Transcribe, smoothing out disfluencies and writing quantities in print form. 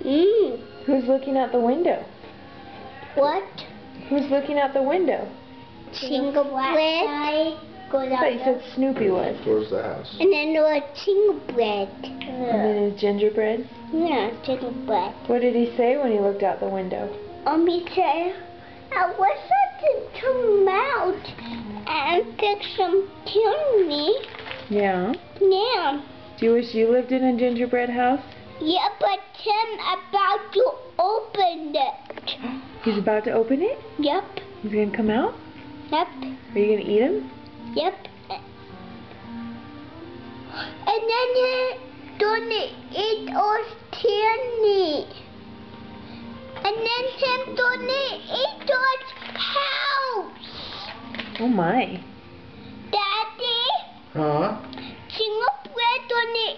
Who's looking out the window? What? Who's looking out the window? Gingerbread. I thought you said Snoopy was. Towards the house. And then there was gingerbread. And then his gingerbread? Yeah, gingerbread. What did he say when he looked out the window? He said, I wish I could come out and fix some candy. Yeah. Yeah. Do you wish you lived in a gingerbread house? Yeah, but Tim about to open it. He's about to open it? Yep. He's gonna come out? Yep. Are you gonna eat him? Yep. And then he's gonna eat us candy. And then Tim's gonna eat us house. Oh my. Daddy, Huh? gingerbread gonna